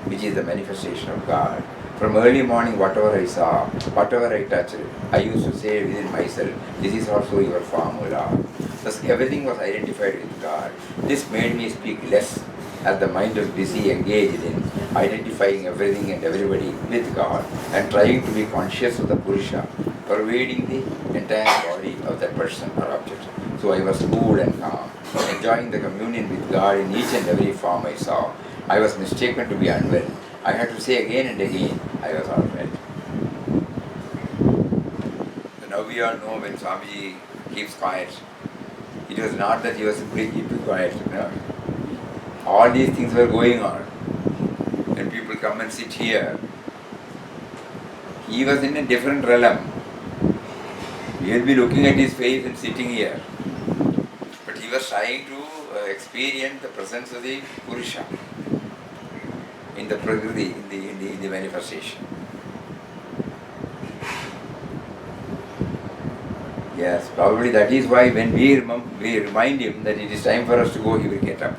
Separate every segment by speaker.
Speaker 1: which is the manifestation of God. From early morning, whatever I saw, whatever I touched, I used to say within myself, this is also your form, O Lord. Thus everything was identified with God. This made me speak less, as the mind was busy engaged in identifying everything and everybody with God and trying to be conscious of the Purusha pervading the entire body of that person or object. So I was cool and calm, enjoying the communion with God in each and every form I saw. I was mistaken to be unwell. I had to say again and again, I was all right. So now we all know when Swamiji keeps quiet, it was not that he was simply keeping quiet. No. All these things were going on. When people come and sit here, he was in a different realm. We will be looking at his face and sitting here. But he was trying to experience the presence of the Purusha in the Prakriti, in the manifestation. Yes, probably that is why when we remind him that it is time for us to go, he will get up.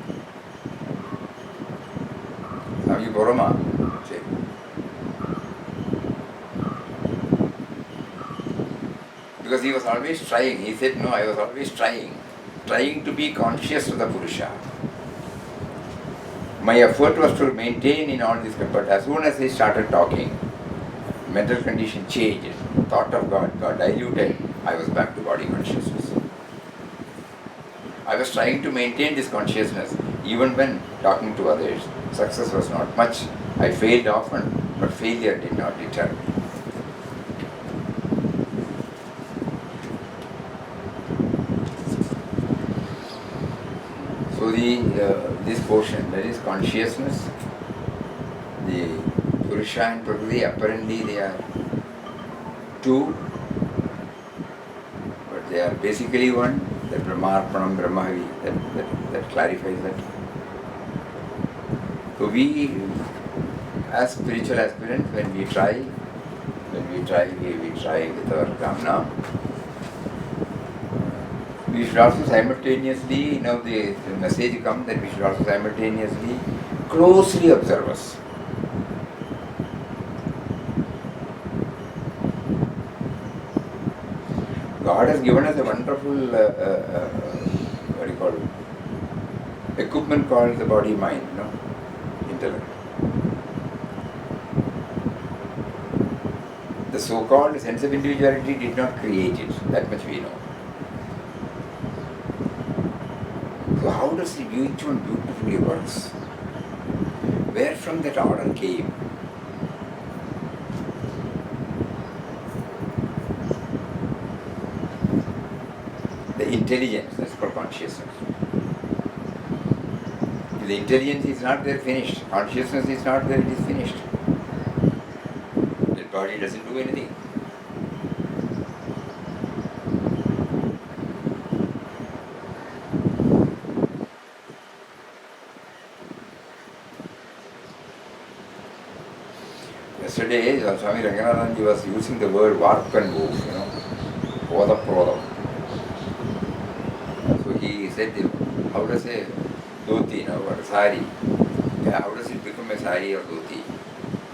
Speaker 1: Swami Porama said. Because he was always trying. He said, no, I was always trying to be conscious of the Purusha. My effort was to maintain in all this, but as soon as he started talking, mental condition changed, thought of God got diluted, I was back to body consciousness. I was trying to maintain this consciousness even when talking to others. Success was not much. I failed often, but failure did not deter me. So this portion, that is consciousness, the Purusha and Prakriti, apparently they are two, but they are basically one. The Brahmarpanam, Brahmavi, that clarifies that. So we, as spiritual aspirants, when we try with our Kamna. We should also simultaneously, the message comes that we should also simultaneously closely observe us. God has given us a wonderful, equipment called the body-mind, intellect. The so-called sense of individuality did not create it, that much we know. So how does each one beautifully works? Where from that order came? The intelligence, that's called consciousness. If the intelligence is not there, finished. Consciousness is not there, it is finished. That body doesn't do anything. Yesterday, Swami Ranganathanji was using the word warp and move, Poda Prodam. So he said, how does a dhoti, or a sari, how does it become a sari or dhoti?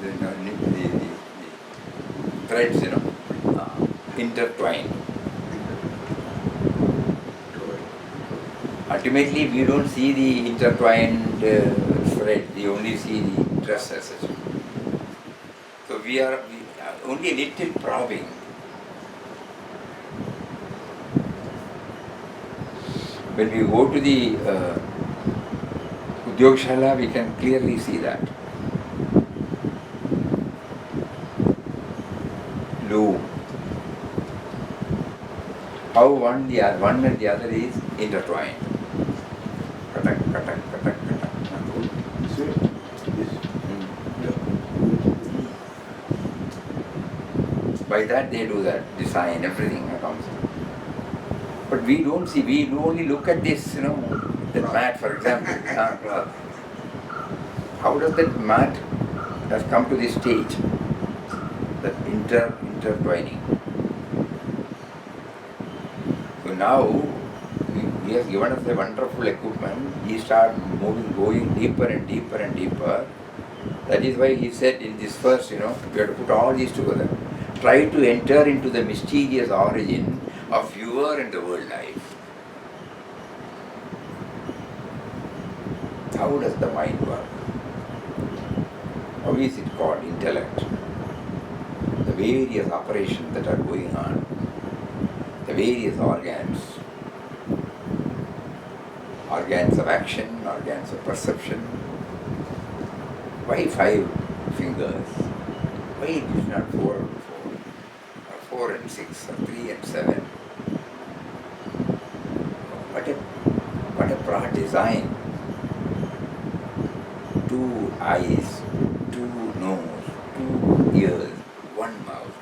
Speaker 1: The threads, intertwined. Ultimately, we don't see the intertwined thread, we only see the dress as such. So we are only a little probing. When we go to the Udyogshala, we can clearly see that. Loom. How one and the other is intertwined. Katak, katak, katak, katak. By that they do that, design, everything comes. But we don't see, we only look at this, the mat, for example, cloth. How does that mat has come to this stage? That intertwining. So now, he has given us a wonderful equipment. We start going deeper and deeper and deeper. That is why he said in this verse, we have to put all these together. Try to enter into the mysterious origin of your and the world life. How does the mind work? How is it called intellect? The various operations that are going on, the various organs of action, organs of perception. Why 5 fingers? Why it is not 4 and 4, or 4 and 6, or 3 and 7? What a broad design. 2 eyes, 2 nose, 2 ears, 1 mouth.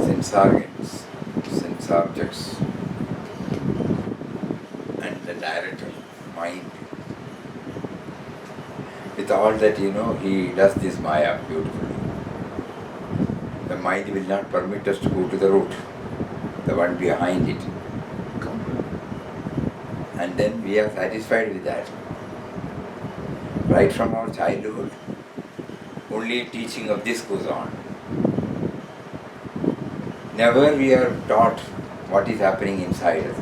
Speaker 1: Sense organs, sense objects, and the director, mind. With all that, he does this Maya beautifully. The mind will not permit us to go to the root, the one behind it. And then we are satisfied with that. Right from our childhood, only teaching of this goes on. Never we are taught what is happening inside us.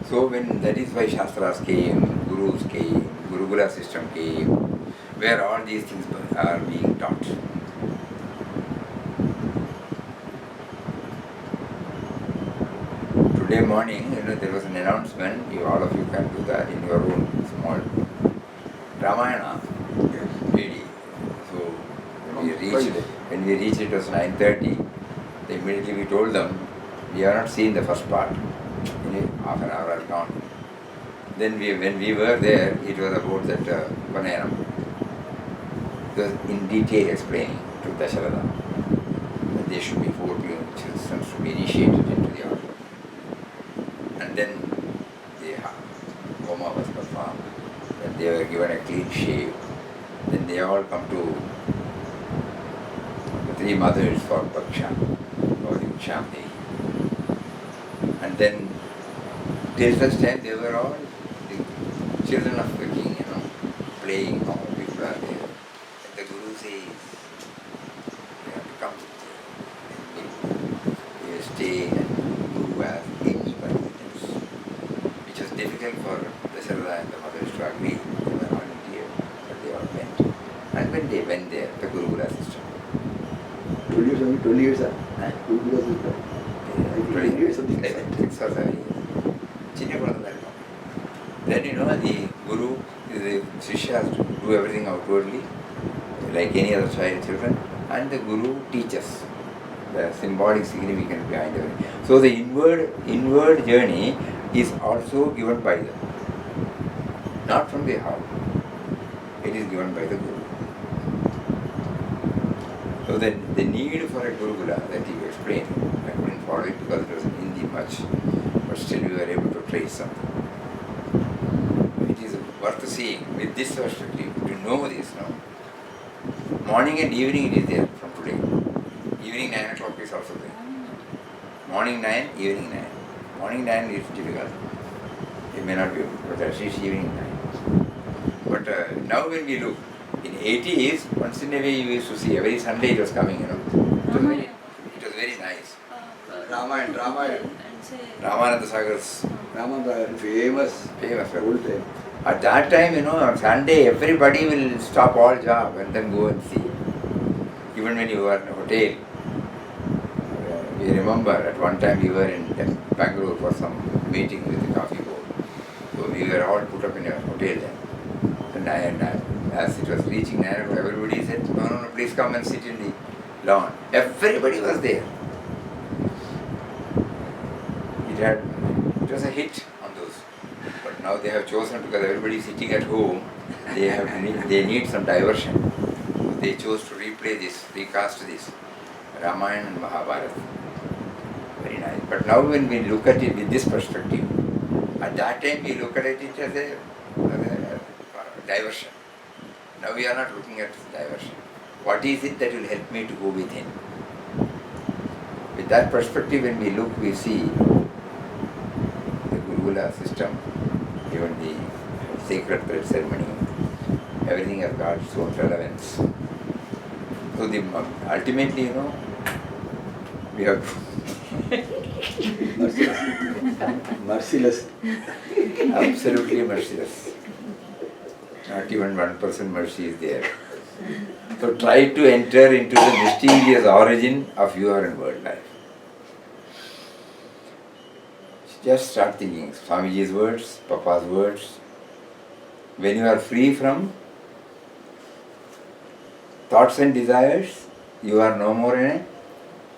Speaker 1: So that is why Shastras came, Gurus came, Gurukula system came, where all these things are being taught. Today morning, there was an announcement, all of you can do that in your own small Ramayana reading. So when we reached it was 9:30, immediately we told them, we have not seen the first part. Half an hour has gone. Then when we were there, it was about that Vanayam. It was in detail explaining to Dasharatha that there should be 4 children to be initiated into the order. And then the Homa was performed. Then they were given a clean shave. Then they all come to the 3 mothers for Paksha or Shanti. And then till such time they were all the children of the king, playing, all people are there. And the Guru says, you have to come, you will stay and do as any permittance, which was difficult for Dasharatha and the mothers to agree. They were volunteered, but they all went. And when they went there, the Gurukula system.
Speaker 2: 20 years, sir.
Speaker 1: Gurukula system. 20 years, something like that. 6 or 7 years. Then the Guru, the Shishya has to do everything outwardly, like any other children, and the Guru teaches the symbolic significance behind everything. So the inward journey is also given by them, not from the how. It is given by the Guru. So the need for a Gurukula that you explained, I couldn't follow it because it was in Hindi much, but still we were able to trace something. It is worth seeing with this perspective, to know this now. Morning and evening it is there from today. Evening 9 o'clock is also there. Morning 9, evening 9. Morning 9 is difficult. It may not be, but at least evening 9. But now when we look, in 80s, once in a way you used to see, every Sunday it was coming, It was very nice. Ramananda Sagar's famous. Old time. At that time, on Sunday, everybody will stop all job and then go and see. Even when you were in a hotel. We remember at one time we were in Bangalore for some meeting with the coffee board. So we were all put up in a hotel then. And as it was reaching 9 o'clock, everybody said, no, please come and sit in the lawn. Everybody was there. It was a hit on those. But now they have chosen, because everybody is sitting at home, they need some diversion. So they chose to recast this, Ramayana and Mahabharata. Very nice. But now when we look at it with this perspective, at that time we look at it as a diversion. Now we are not looking at diversion. What is it that will help me to go within? that perspective, when we look, we see the Gurukula system, even the sacred thread ceremony, everything has got its own relevance. So ultimately, we have
Speaker 2: Merciless.
Speaker 1: absolutely merciless. Not even 1% mercy is there. So try to enter into the mysterious origin of your and world life. Just start thinking Swamiji's words, Papa's words. When you are free from thoughts and desires, you are no more an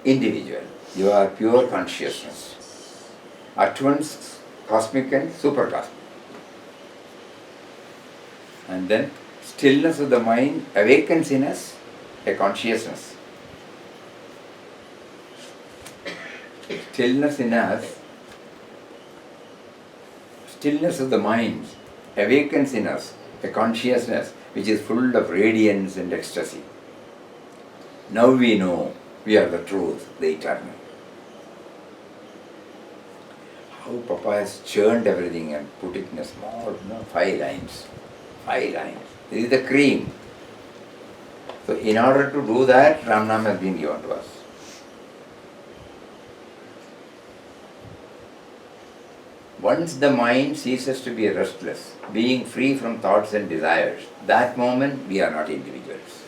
Speaker 1: individual. You are pure consciousness. At once cosmic and supercosmic. And then stillness of the mind awakens in us a consciousness. Stillness in us, stillness of the mind awakens in us a consciousness which is full of radiance and ecstasy. Now we know we are the truth, the eternal. How Papa has churned everything and put it in a small, 5 lines. 5 lines. This is the cream. So in order to do that, Ramnam has been given to us. Once the mind ceases to be restless, being free from thoughts and desires, that moment we are not individuals,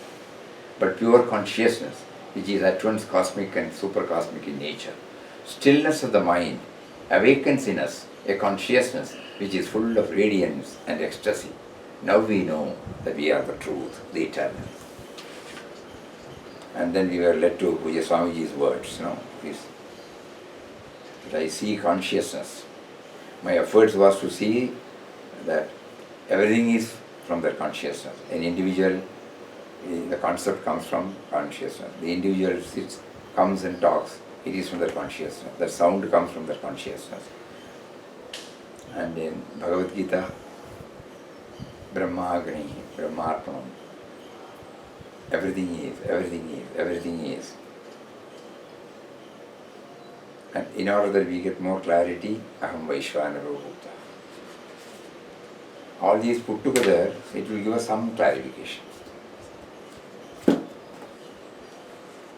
Speaker 1: but pure consciousness, which is at once cosmic and supercosmic in nature. Stillness of the mind awakens in us a consciousness which is full of radiance and ecstasy. Now we know that we are the truth, the eternal. And then we were led to Puja Swamiji's words, that I see consciousness. My efforts was to see that everything is from the consciousness. An individual, the concept comes from consciousness. The individual sits, comes and talks, it is from the consciousness. The sound comes from the consciousness. And in Bhagavad Gita, Brahmagni, Brahmarpanam, everything is, everything is, everything is. And in order that we get more clarity, Aham Vaishvanaro Bhuta. All these put together, it will give us some clarification.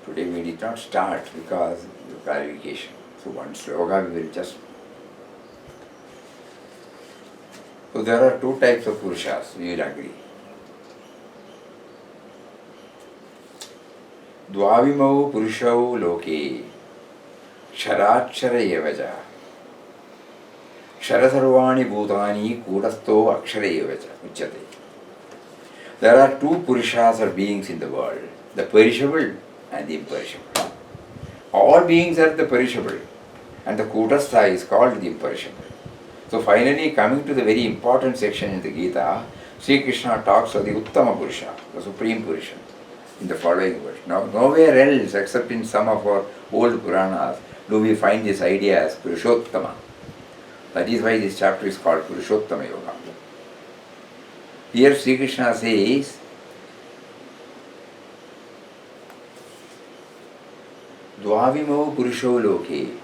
Speaker 1: Today we did not start because of clarification. So one sloga we will just... So there are 2 types of Purushas, we will agree. Dvavimau Purushau Loke Ksharakshara Evaja Ksharasarvani Bhutani Kudasto Akshara Evaja Uchyate. There are 2 Purushas or beings in the world, the perishable and the imperishable. All beings are the perishable and the Kutastha is called the imperishable. So finally, coming to the very important section in the Gita, Sri Krishna talks of the Uttama Purusha, the Supreme Purusha, in the following verse. Now, nowhere else except in some of our old Puranas do we find this idea as Purushottama. That is why this chapter is called Purushottama Yoga. Here Sri Krishna says, Dvavimau Purusho Loke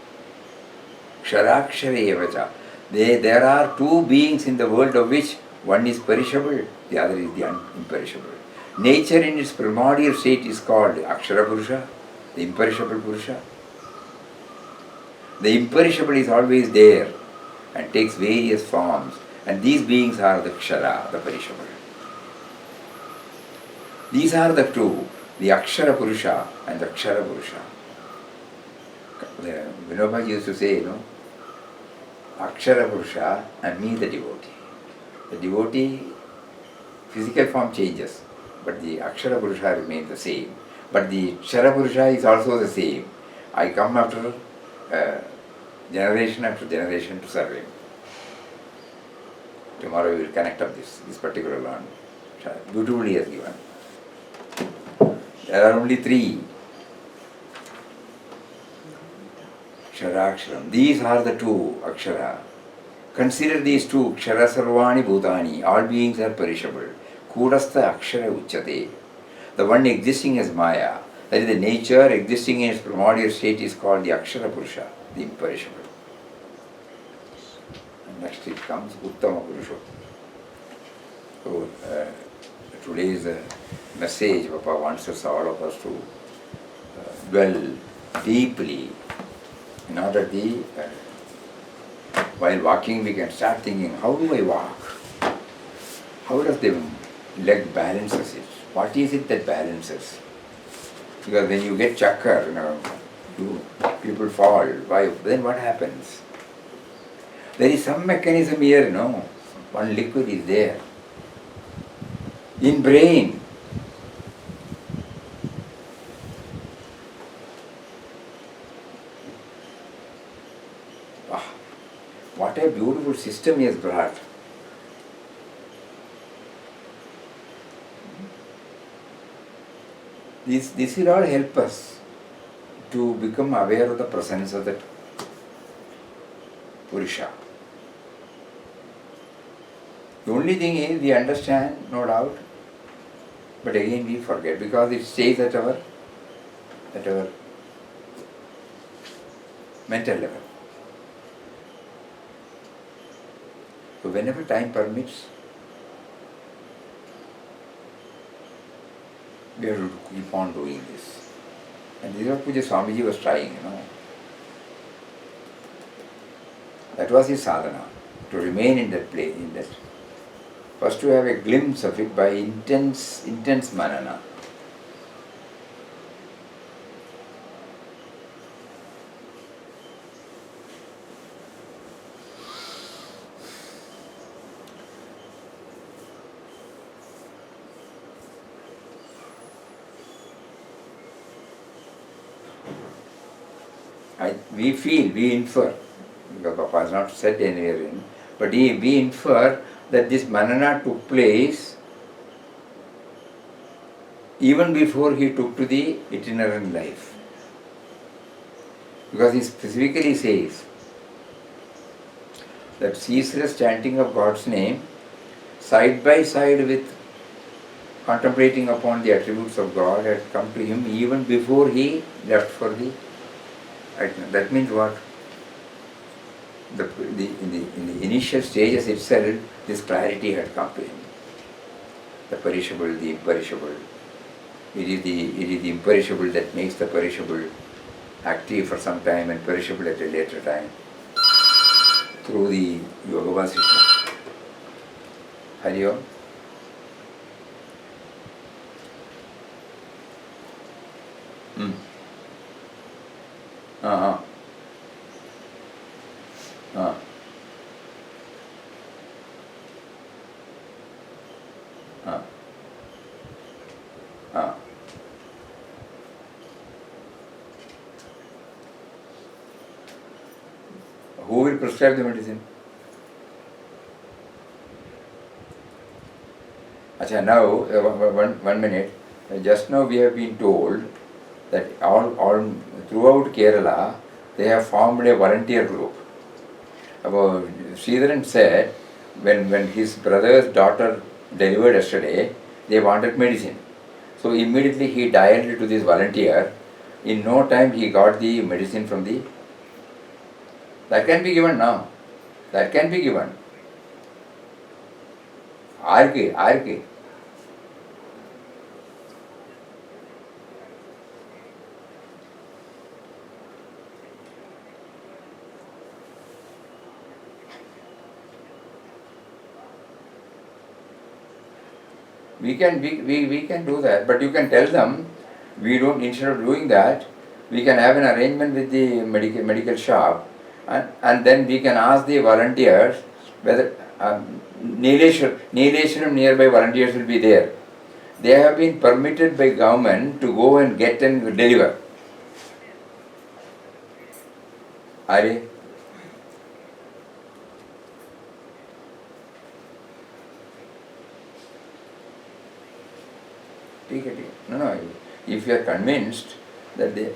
Speaker 1: Ksharakshara Evacha. There are 2 beings in the world of which one is perishable, the other is the imperishable. Nature in its primordial state is called Akshara Purusha, the imperishable Purusha. The imperishable is always there and takes various forms, and these beings are the Kshara, the perishable. These are the 2, the Akshara Purusha and the Kshara Purusha. Vinoba used to say, Akshara Purusha and me the devotee. The devotee, physical form changes, but the Akshara Purusha remains the same. But the Kshara Purusha is also the same. I come after generation after generation to serve him. Tomorrow we will connect up this particular one. Beautifully he has given. There are only 3. Ksharaksharam. These are the 2 Akshara. Consider these 2, Kshara Sarvani Bhutani. All beings are perishable. Kudastha Akshara Uchyate. The one existing as Maya. That is the nature existing in its primordial state is called the Akshara Purusha, the imperishable. And next it comes Uttama Purusha. So today's message, Papa wants us, all of us, to dwell deeply in order while walking we can start thinking, how do I walk? How does the leg balances it? What is it that balances? Because when you get chakkar, people fall. Why? Then what happens? There is some mechanism here, one liquid is there. In brain. What a beautiful system he has brought. This will all help us to become aware of the presence of that Purusha. The only thing is we understand, no doubt, but again we forget because it stays at our mental level. So whenever time permits, we have to keep on doing this. And this is what Puja Swamiji was trying, That was his sadhana, to remain in that place, first to have a glimpse of it by intense manana. We infer, because Papa has not said anywhere but we infer that this manana took place even before he took to the itinerant life. Because he specifically says that ceaseless chanting of God's name side by side with contemplating upon the attributes of God had come to him even before he left for the. That means what? In the initial stages itself, this clarity had come to him. The perishable, the imperishable. It is the imperishable that makes the perishable active for some time and perishable at a later time. Through the Yoga system. Hari Om. Who will prescribe the medicine? Acha, now, one minute. Just now we have been told that all throughout Kerala, they have formed a volunteer group. Sridharan said, when his brother's daughter delivered yesterday, they wanted medicine. So immediately he dialed to this volunteer. In no time he got the medicine from the. That can be given now. That can be given. RK. We can do that, but you can tell them, instead of doing that, we can have an arrangement with the medical shop, and then we can ask the volunteers whether Neeleshwaram nearby volunteers will be there. They have been permitted by government to go and get and deliver. Are they? No. If you are convinced that they.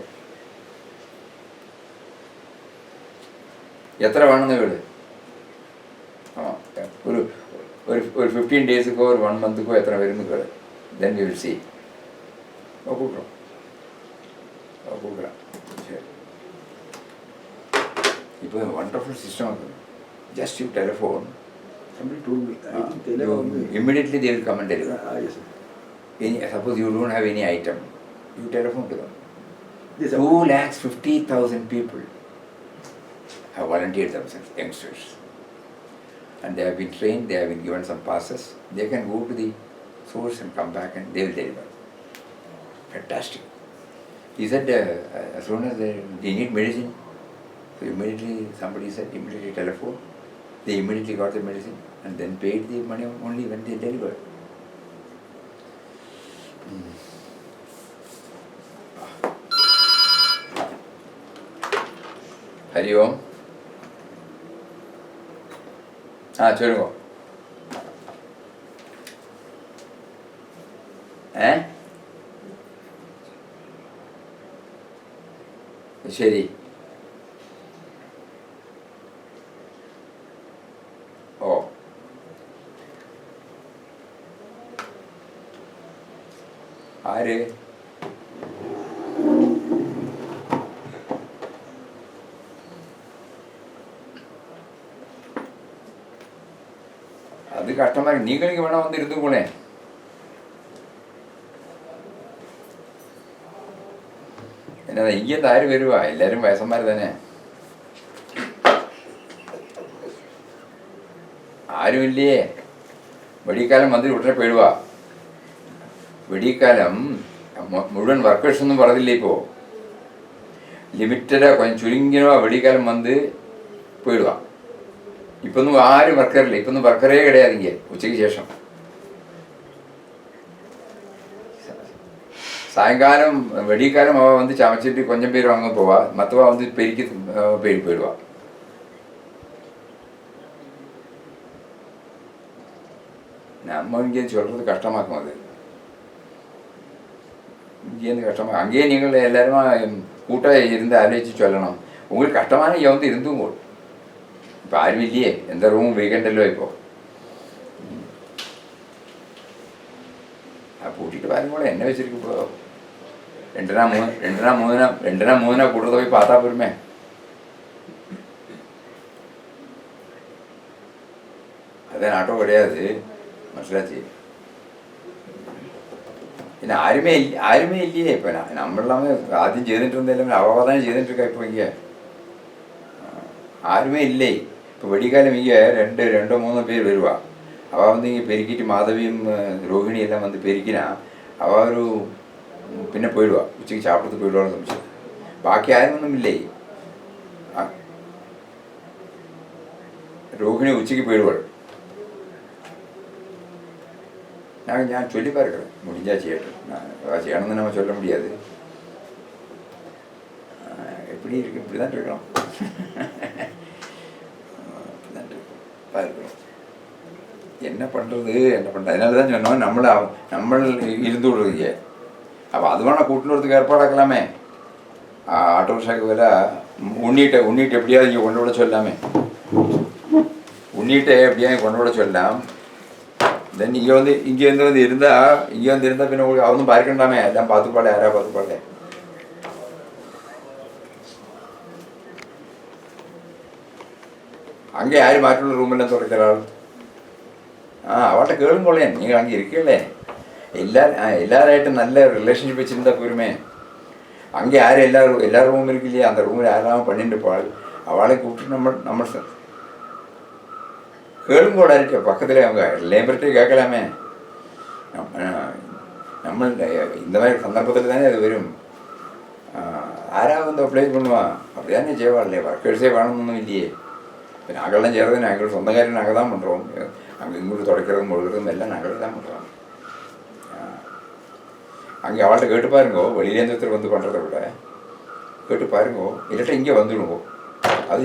Speaker 1: എത്ര വേണമെന്ന് വീട് ഒരു 15 ഡേയ്സിക്കോ ഒരു 1 മന്തിക്കോ എത്ര വരും കേട്. Then we will see. നോക്കൂട്ടോ. கொடுக்குறேன். சரி, இப்போ wonderful system இருக்குது. Just you telephone.
Speaker 2: Somebody told me. I think telephone.
Speaker 1: Immediately they will come and deliver.
Speaker 2: Yes, sir.
Speaker 1: Suppose you don't have any item, you telephone to them.
Speaker 2: Yes,
Speaker 1: 250,000 people have volunteered themselves, youngsters. And they have been trained, they have been given some passes. They can go to the source and come back and they will deliver. Fantastic. He said, as soon as they need medicine, so immediately somebody said, immediately telephone. They immediately got the medicine and then paid the money only when they delivered. Hari Om. சொல்லுங்க. சரி. ஓ, ஆறு அது கஷ்டமா இருக்கு. நீங்களுக்கு வேணா வந்து இருந்துக்கோளேன். என்ன இங்கேருந்து ஆறு வருவா? எல்லாரும் வயசமாரி தானே. ആരും ഇല്ലേ? വെടിക്കാലം വന്നിട്ട് ഉടനെ പോയിടുവാ. വെടിക്കാലം മുഴുവൻ വർക്കേഴ്സ് ഒന്നും പറഞ്ഞില്ലേ. ഇപ്പോൾ ലിമിറ്റഡാ, கொஞ்சம் ചുരുങ്ങിയവാ വെടിക്കാലം വന്ന് പോയിടുവാ. ഇപ്പൊന്നും ആരും വർക്കറില്ല. ഇപ്പൊന്നും വർക്കറേ കിടയാതെ ഇங்கே ഉച്ചയ്ക്ക് ശേഷം. சாயங்காலம் வெடிக்காலம் அவள் வந்து சமைச்சிட்டு கொஞ்சம் பேர் வாங்க போவா. மற்றவா வந்து பெருக்கி போயிடுவா. நம்ம இங்கேருந்து சொல்கிறது கஷ்டமாக்கும். அது இங்கேருந்து கஷ்டமாக. அங்கேயே நீங்கள் எல்லாருமா கூட்டாக இருந்து ஆலோசித்து சொல்லணும். உங்களுக்கு கஷ்டமான இங்கே வந்து இருந்தும் போடும். இப்போ ஆரும் இல்லையே, எந்த ரூமும் வீக்கெண்டല്ലോ இப்போ. பூட்டிட்டு பாருங்க, என்ன வச்சிருக்கு இப்போ? 2 கூட்டத்தை போய் பார்த்தா போருமே. அதே நாட்டம் கிடையாது, മനസ്സിലാச்சு. പിന്നെ ആരുമേ ഇല്ലേ இப்போ? നമ്മളെല്ലാமே ஆദ്യം ചെയ്തിട്ട് இருந்தாலும் அவள் தானே ചെയ്തിட்டு இருக்கா இப்போ. இங்கே ஆருமே இல்லை. இப்போ வெடிக்காலம் இங்கே 2-3 பேர் வருவா. அவள் வந்து இங்கே பெருக்கிட்டு மாதவியும் ரோஹிணி எல்லாம் வந்து பெருக்கினா அவள் ஒரு പിന്നെ போயிடுவா. உச்சிக்கு சாப்பிட்டு போயிடுவான்னு சொல்லிச்சு. பாக்கி யாரும் ஒன்றும் இல்லை. ரோஹிணி உச்சிக்கு போயிடுவாள். நான் சொல்லி பார்க்குறேன், முடிஞ்சா செய்யட்டும். நான் செய்யணும்னு நம்ம சொல்ல முடியாது. எப்படி இருக்கு? இப்படி தான் இருக்கணும். பார்க்குறோம் என்ன பண்ணுறது. அதனால தான் சொன்னோம், நம்ம இருந்து விடுறதுங்க. அப்போ அது வேணால் கூட்டினதுக்கு ஏற்பாடாக்கலாமே. ஆட்டோ ரிக்ஷாக்கு வேலை உன்னிட்டு எப்படியாவது இங்கே கொண்டு விட சொல்லாமே. உன்னிட்ட எப்படியாவது கொண்டு விட சொல்லலாம். தென் இங்கேருந்து வந்து இருந்தால் பின்ன உங்களுக்கு அவனும் பார்க்கண்டாமே. எல்லாம் பார்த்துப்பாளே, யாராவது பார்த்துப்பாளே. அங்கே யார் மாற்றுள்ள ரூமெல்லாம் துடைக்கிறாள்? அவட்ட கேளுங்கோளேன். நீங்கள் அங்கே இருக்கீங்களே, எல்லாராയിട്ടുம் நல்ல ரிலேஷன்ஷிப் வச்சுருந்தா போருமே. அங்கே யார் எல்லா ரூமும் இருக்கு இல்லையா, அந்த ரூமில் யாரெல்லாம் பண்ணிட்டு போவாள். அவளை கூப்பிட்டு நம்ம கேளுங்கோட இருக்க பக்கத்தில். அவங்க லேபர்கிட்டே கேட்கலாமே. நம்ம இந்த மாதிரி சந்தர்ப்பத்தில் தானே அது வரும். ஆராவது வந்து அப்ளை பண்ணுவான். அப்படி தானே செய்வாள். ஒர்க்கர்ஸே வேணும்னு இல்லையே. இப்போ நாங்கள்லாம் செய்கிறது நாங்கள் சொந்த காரியம் நாங்கள் தான் பண்ணுறோம். அங்கே இங்கிட்டு துடைக்கிறதும் முழுகிறதும் எல்லாம் நாங்கள் தான் பண்ணுறோம். அங்கே அவள்கிட்ட கேட்டு பாருங்கோ. வெளியிலேருந்து வந்து பண்ணுறதை விட கேட்டு பாருங்கோ. இல்லாட்டா இங்கே வந்துடுங்கோ. அது